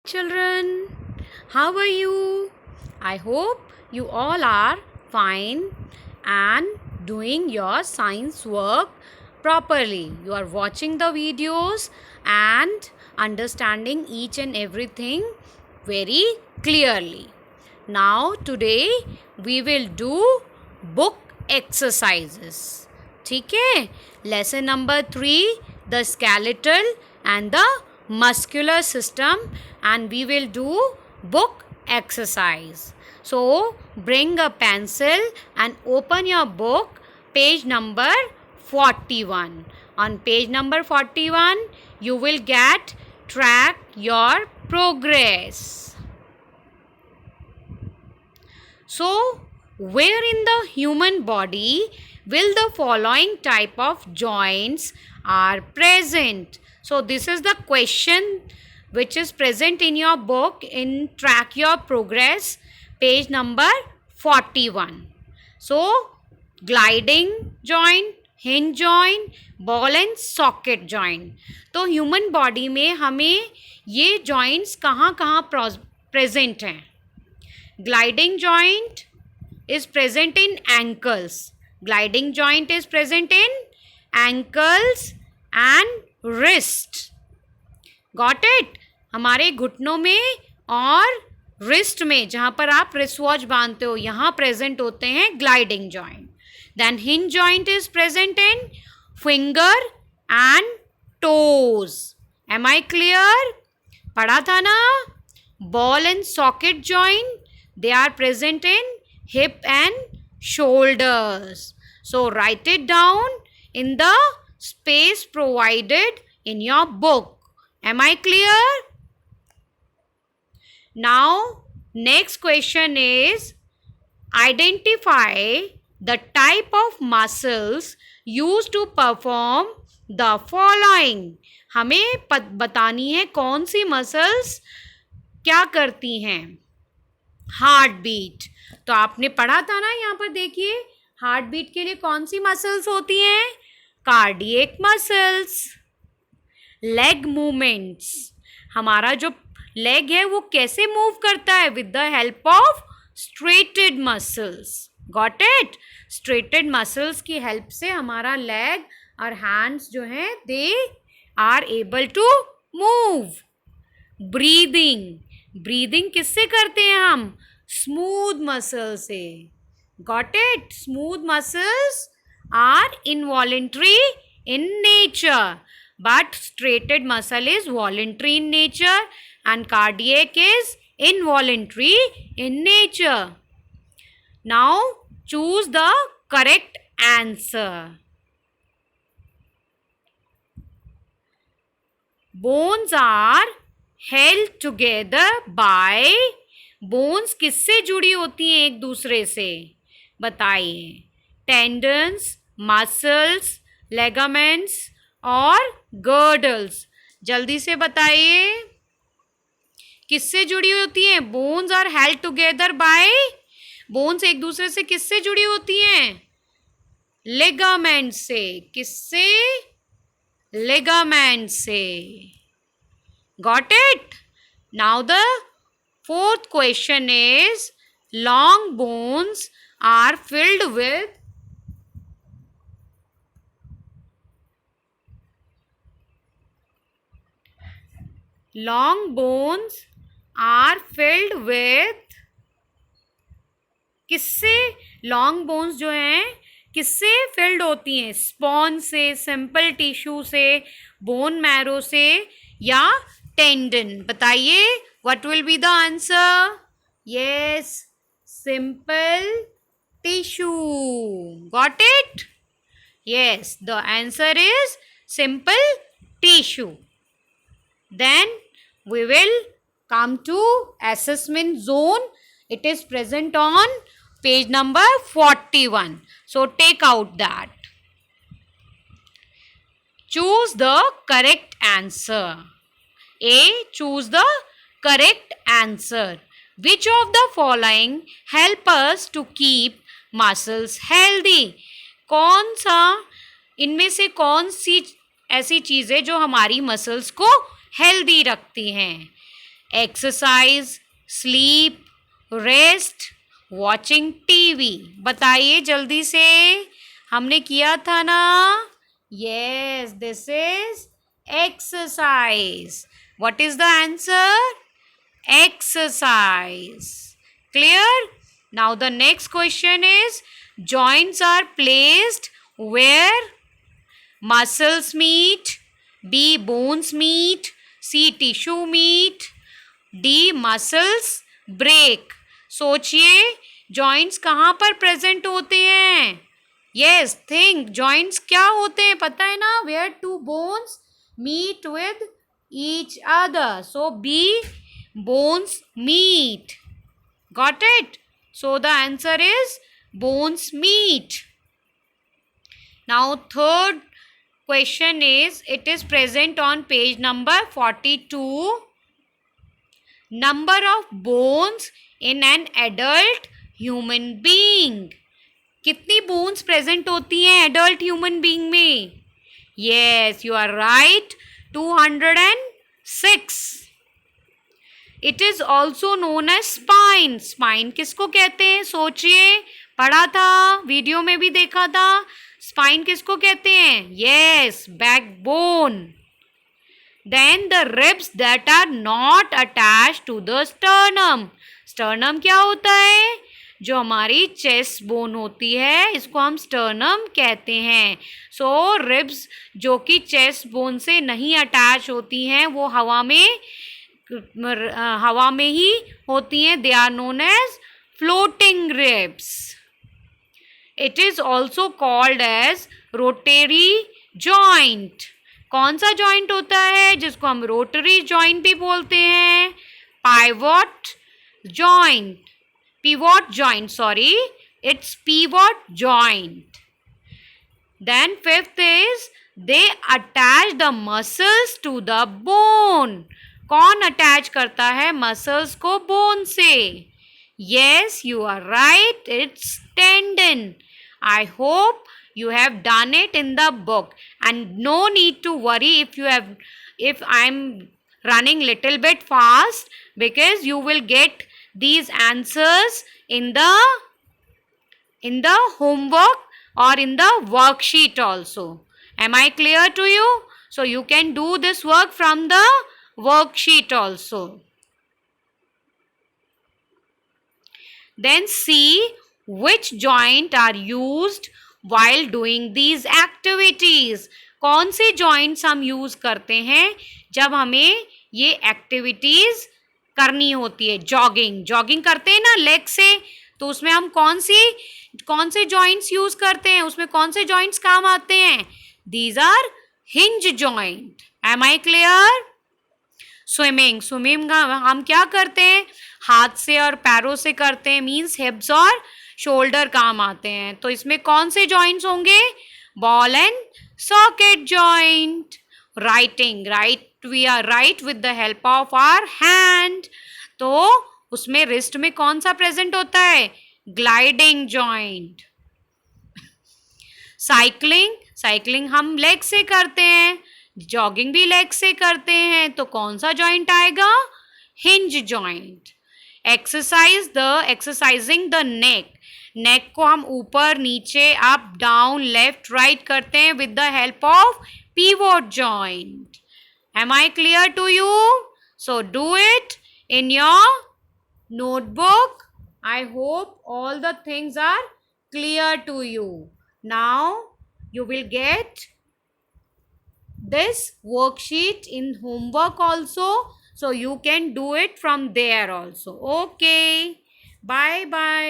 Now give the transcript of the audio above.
Children, how are you? I hope you all are fine and doing your science work properly. You are watching the videos and understanding each and everything very clearly. Now, today we will do book exercises. ठीक है? Lesson number 3, the skeletal and the muscular system, and we will do book exercise. So, bring a pencil and open your book, page number 41. On page number 41, you will get track your progress. So, where in the human body will the following type of joints are present? So, this is the question which is present in your book in Track Your Progress, page number 41. So, gliding joint, hinge joint, ball and socket joint. तो human body में हमें ये joints कहाँ कहाँ present हैं? Gliding joint is present in ankles. Gliding joint is present in ankles and wrist. Got it? हमारे घुटनों में और wrist में, जहाँ पर आप wrist watch बांधते हो, यहाँ present होते हैं gliding joint. Then hinge joint is present in finger and toes. Am I clear? पढ़ा था ना? Ball and socket joint, they are present in hip and shoulders. So, write it down in the space provided in your book. Am I clear? Now, next question is, identify the type of muscles used to perform the following. हमें बतानी है कौन सी muscles क्या करती हैं. Heart beat. तो आपने पढ़ा था ना, यहाँ पर देखिए हार्ट बीट के लिए कौन सी मसल्स होती हैं? Cardiac muscles. लेग मूवमेंट्स, हमारा जो लेग है वो कैसे मूव करता है? With the help of striated muscles. Got it? Striated muscles की हेल्प से हमारा लेग और हैंड्स जो हैं they are able to move. Breathing, breathing किससे करते हैं हम? स्मूथ मसल से. Got it? Smooth muscles are involuntary in nature, but straighted muscle is voluntary in nature and cardiac is involuntary in nature. Now choose the correct answer. Bones are held together by, bones किससे जुड़ी होती हैं एक दूसरे से? बताइए. Tendons, muscles, ligaments और girdles. जल्दी से बताइए किससे जुड़ी होती हैं? Bones are held together by, bones एक दूसरे से किससे जुड़ी होती हैं? लिगामेंट से. किससे? लिगामेंट से. Got it? Now the fourth question is, long bones are filled with, long bones are filled with, किससे long bones जो हैं किससे filled होती हैं? स्पॉन से, सिंपल टिश्यू से, बोन मैरो से या टेंडन? बताइए. what will be the answer? yes, simple tissue. got it? yes, the answer is simple tissue. Then we will come to assessment zone. It is present on page number 41. So take out that. Choose the correct answer. A. Choose the correct answer. Which of the following help us to keep muscles healthy? कौन सा इनमें से कौन सी ऐसी चीज़ें जो हमारी muscles को हेल्दी रखती हैं? Exercise, sleep, rest, watching TV. बताइए जल्दी से, हमने किया था ना? Yes, this is exercise. What is the answer? Exercise. Clear? Now the next question is, joints are placed where? Muscles meet, B. bones meet, C. tissue meet, D. muscles break. सोचिए, joints कहाँ पर present होते हैं? Yes, think. joints क्या होते हैं पता है ना? Where two bones meet with each other. So B. bones meet. Got it? So the answer is bones meet. Now third question is, it is present on page number 42. Number of bones in an adult human being. कितनी bones present होती हैं adult human being में? Yes, you are right. 206. It is also known as spine. Spine किसको कहते हैं? सोचिए, पढ़ा था, वीडियो में भी देखा था. स्पाइन किसको कहते हैं? Yes, backbone. Then the ribs that are not attached to the sternum. Sternum क्या होता है? जो हमारी चेस्ट बोन होती है, इसको हम स्टर्नम कहते हैं. सो रिब्स जो कि चेस्ट बोन से नहीं अटैच होती हैं, वो हवा में ही होती हैं. They are known as floating ribs. It is also called as rotary joint. कौन सा जॉइंट होता है जिसको हम रोटरी जॉइंट भी बोलते हैं? Pivot joint. pivot joint, sorry, it's pivot joint. Then fifth is, they attach the muscles to the bone. कौन अटैच करता है मसल्स को बोन से? Yes, you are right, it's tendon. I hope you have done it in the book, and no need to worry if I'm running little bit fast, because you will get these answers in the homework or in the worksheet also. Am I clear to you? So you can do this work from the worksheet also. Then see which joint are used while doing these activities. कौन से joints हम use करते हैं जब हमें ये activities करनी होती है? जॉगिंग करते हैं ना लेग से, तो उसमें हम कौन से जॉइंट्स यूज करते हैं? उसमें कौन से जॉइंट्स काम आते हैं? These are hinge joint. Am I clear? Swimming हम क्या करते हैं? हाथ से और पैरों से करते हैं, मीन्स हिप्स और शोल्डर काम आते हैं. तो इसमें कौन से जॉइंट्स होंगे? Ball and socket joint. Right, we are right with the help of our hand. तो उसमें रिस्ट में कौन सा प्रेजेंट होता है? Gliding joint. साइकिलिंग हम लेग से करते हैं, जॉगिंग भी लेग से करते हैं, तो कौन सा जॉइंट आएगा? Hinge joint. Exercising the neck को हम ऊपर नीचे, अप डाउन, लेफ्ट राइट करते हैं with the help of pivot joint. Am I clear to you? So do it in your notebook. I hope all the things are clear to you. Now you will get this worksheet in homework also, so you can do it from there also. Okay. Bye bye.